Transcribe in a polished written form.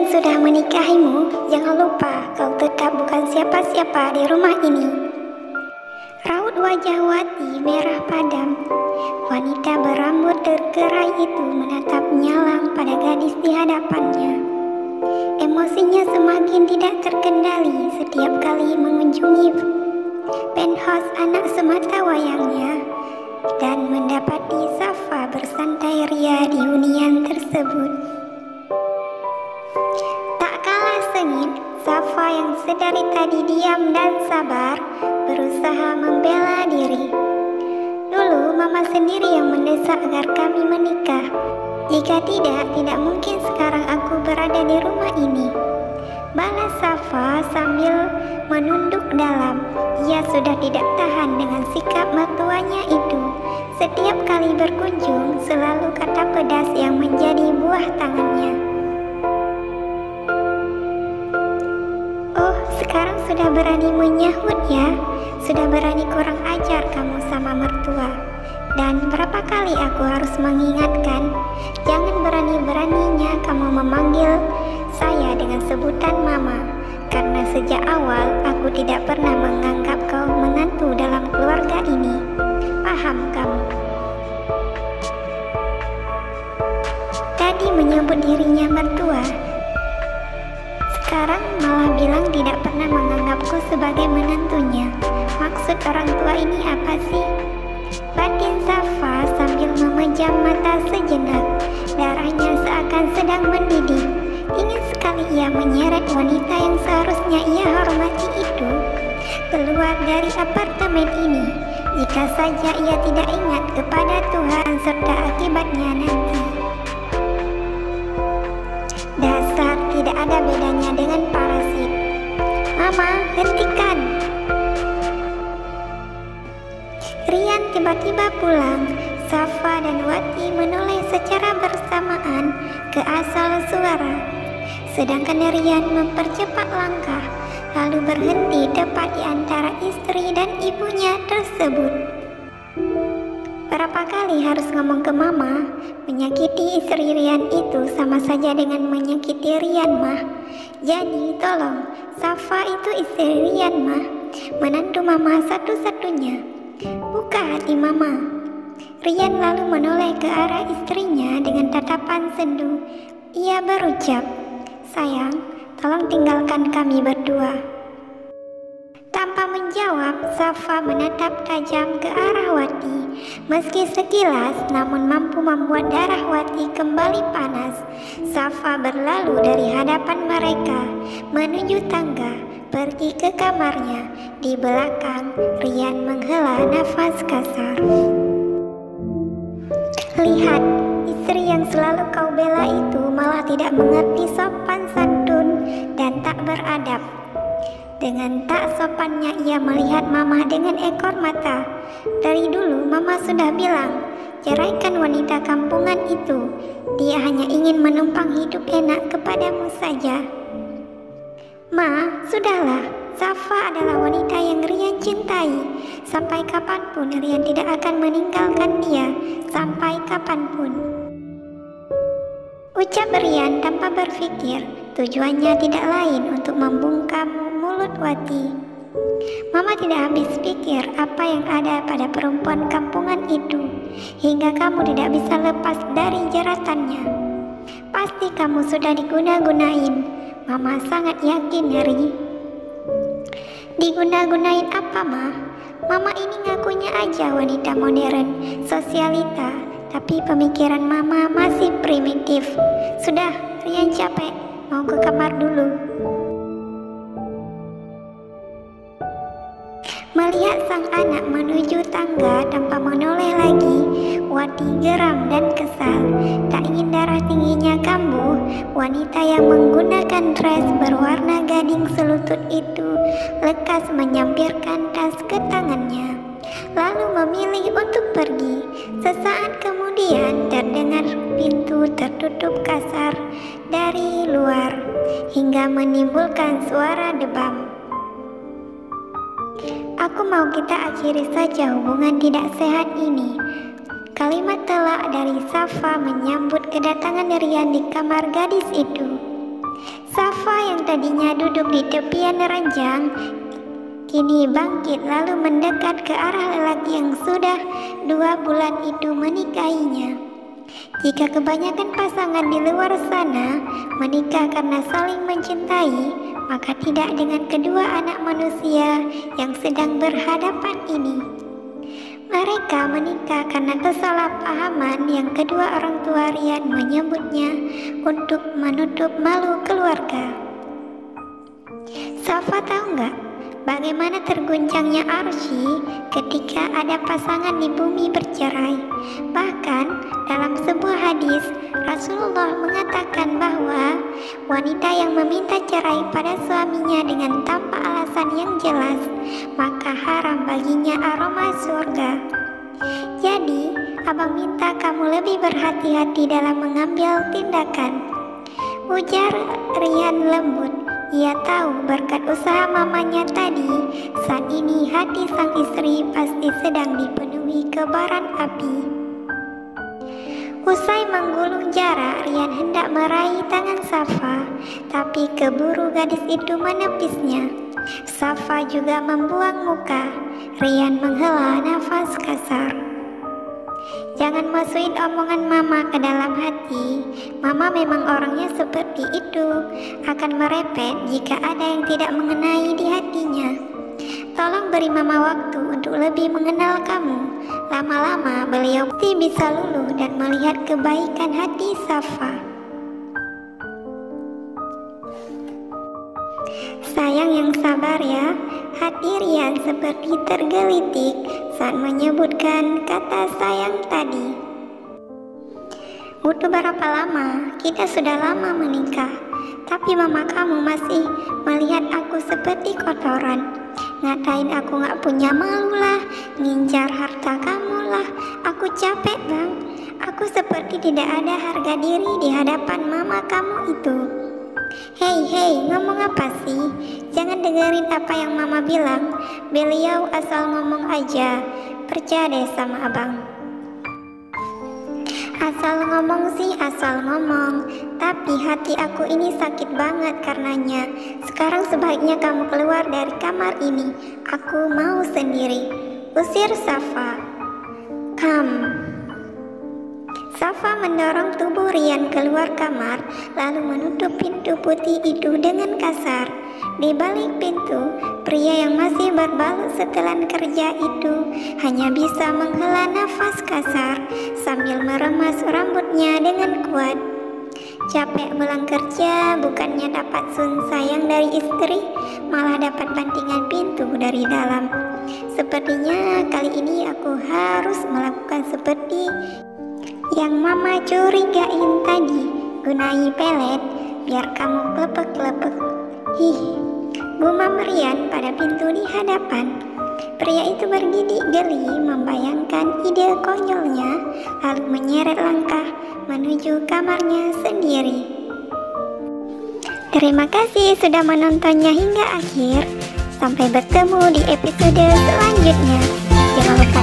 sudah menikahimu, jangan lupa kau tetap bukan siapa-siapa di rumah ini. Raut wajah Wati merah padam. Wanita berambut tergerai itu menatap nyalang pada gadis di hadapannya. Emosinya semakin tidak terkendali setiap kali mengunjungi penthouse anak semata wayangnya dan mendapati Safa bersantai ria di hunian tersebut. Tak kalah sengit, Safa yang sedari tadi diam dan sabar berusaha membela diri. Dulu mama sendiri yang mendesak agar kami menikah. Jika tidak mungkin sekarang aku berada di rumah ini. Balas Safa sambil menunduk dalam. Ia sudah tidak tahan dengan sikap mertuanya itu. Setiap kali berkunjung selalu kata pedas yang menjadi buah tangannya. Oh, sekarang sudah berani menyahut ya. Sudah berani kurang ajar kamu sama mertua. Dan berapa kali aku harus mengingatkan, jangan berani-beraninya kamu memanggil saya dengan sebutan mama. Karena sejak awal aku tidak pernah menganggap kau menantu dalam keluarga ini. Paham kamu? Tadi menyebut dirinya mertua. Sekarang malah bilang tidak pernah menganggapku sebagai menantunya. Maksud orang tua ini apa sih? Batin Safa sambil memejam mata sejenak. Darahnya seakan sedang mendidih. Ingin sekali ia menyeret wanita yang seharusnya ia hormati itu keluar dari apartemen ini. Jika saja ia tidak ingat kepada Tuhan serta akibatnya nanti. Dasar tidak ada bedanya dengan parasit. Mama, hentikan! Rian tiba-tiba pulang. Safa dan Wati menoleh secara bersamaan ke asal suara. Sedangkan Rian mempercepat langkah, lalu berhenti tepat di antara istri dan ibunya tersebut. Berapa kali harus ngomong ke mama? Menyakiti istri Rian itu sama saja dengan menyakiti Rian mah. Jadi tolong, Safa itu istri Rian mah, menantu mama satu-satunya. Buka hati mama. Rian lalu menoleh ke arah istrinya dengan tatapan sendu. Ia berucap, sayang, tolong tinggalkan kami berdua. Tanpa menjawab, Safa menatap tajam ke arah Wati. Meski sekilas, namun mampu membuat darah Wati kembali panas. Safa berlalu dari hadapan mereka, menuju tangga, pergi ke kamarnya. Di belakang, Rian menghela nafas kasar. Lihat, istri yang selalu kau bela itu malah tidak mengerti sopan santun dan tak beradab. Dengan tak sopannya ia melihat mama dengan ekor mata. Dari dulu mama sudah bilang, ceraikan wanita kampungan itu. Dia hanya ingin menumpang hidup enak kepadamu saja. Ma, sudahlah. Safa adalah wanita yang Rian cintai. Sampai kapanpun Rian tidak akan meninggalkan dia. Sampai kapanpun. Ucap Rian tanpa berpikir. Tujuannya tidak lain untuk membungkam mulut Wati. Mama tidak habis pikir apa yang ada pada perempuan kampungan itu, hingga kamu tidak bisa lepas dari jeratannya. Pasti kamu sudah diguna-gunain. Mama sangat yakin, Ri. Diguna-gunain apa, Ma? Mama ini ngakunya aja wanita modern, sosialita, tapi pemikiran mama masih primitif. Sudah, Rian capek, mau ke kamar dulu. Melihat sang anak menuju tangga tanpa menoleh lagi, Wati geram dan kesal. Tak ingin darah tingginya kambuh, wanita yang menggunakan dress berwarna gading selutut itu lekas menyampirkan tas ke tangannya, lalu memilih untuk pergi. Sesaat kemudian terdengar pintu tertutup kasar dari luar hingga menimbulkan suara debam. Aku mau kita akhiri saja hubungan tidak sehat ini. Kalimat telak dari Safa menyambut kedatangan Rian di kamar gadis itu. Safa yang tadinya duduk di tepian ranjang kini bangkit lalu mendekat ke arah lelaki yang sudah 2 bulan itu menikahinya. Jika kebanyakan pasangan di luar sana menikah karena saling mencintai, maka tidak dengan kedua anak manusia yang sedang berhadapan ini. Mereka menikah karena kesalahpahaman yang kedua orang tua Rian menyebutnya untuk menutup malu keluarga. Safa tahu nggak bagaimana terguncangnya arsy ketika ada pasangan di bumi bercerai? Bahkan dalam sebuah hadis, Rasulullah mengatakan bahwa wanita yang meminta cerai pada suaminya dengan tanpa alasan yang jelas, maka haram baginya aroma surga. Jadi, abang minta kamu lebih berhati-hati dalam mengambil tindakan, ujar Rian lembut. Ia tahu berkat usaha mamanya tadi, saat ini hati sang istri pasti sedang dipenuhi kebaran api. Usai menggulung jarak, Rian hendak meraih tangan Safa, tapi keburu gadis itu menepisnya. Safa juga membuang muka. Rian menghela nafas kasar. Jangan masukin omongan mama ke dalam hati. Mama memang orangnya seperti itu, akan merepet jika ada yang tidak mengenai di hatinya. Tolong beri mama waktu untuk lebih mengenal kamu. Lama-lama beliau pasti bisa luluh dan melihat kebaikan hati Safa. Sayang yang sabar ya. Hati Rian seperti tergelitik saat menyebutkan kata sayang tadi. Butuh berapa lama? Kita sudah lama menikah, tapi mama kamu masih melihat aku seperti kotoran. Ngatain aku gak punya malu lah, ngincar harta kamu lah. Aku capek bang. Aku seperti tidak ada harga diri di hadapan mama kamu itu. Hei, ngomong apa sih? Jangan dengerin apa yang mama bilang. Beliau asal ngomong aja. Percaya deh sama abang. Asal ngomong sih asal ngomong, tapi hati aku ini sakit banget karenanya. Sekarang sebaiknya kamu keluar dari kamar ini. Aku mau sendiri. Usir Safa. Safa mendorong tubuh Rian keluar kamar, lalu menutup pintu putih itu dengan kasar. Di balik pintu, pria yang masih berbalut setelan kerja itu hanya bisa menghela nafas kasar sambil meremas rambutnya dengan kuat. Capek pulang kerja, bukannya dapat sun sayang dari istri, malah dapat bantingan pintu dari dalam. Sepertinya kali ini aku harus melakukan seperti yang mama curigain tadi. Gunai pelet biar kamu klepek-klepek. Gumam Rian pada pintu di hadapan. Pria itu bergidik geli membayangkan ide konyolnya, lalu menyeret langkah menuju kamarnya sendiri. Terima kasih sudah menontonnya hingga akhir. Sampai bertemu di episode selanjutnya. Jangan lupa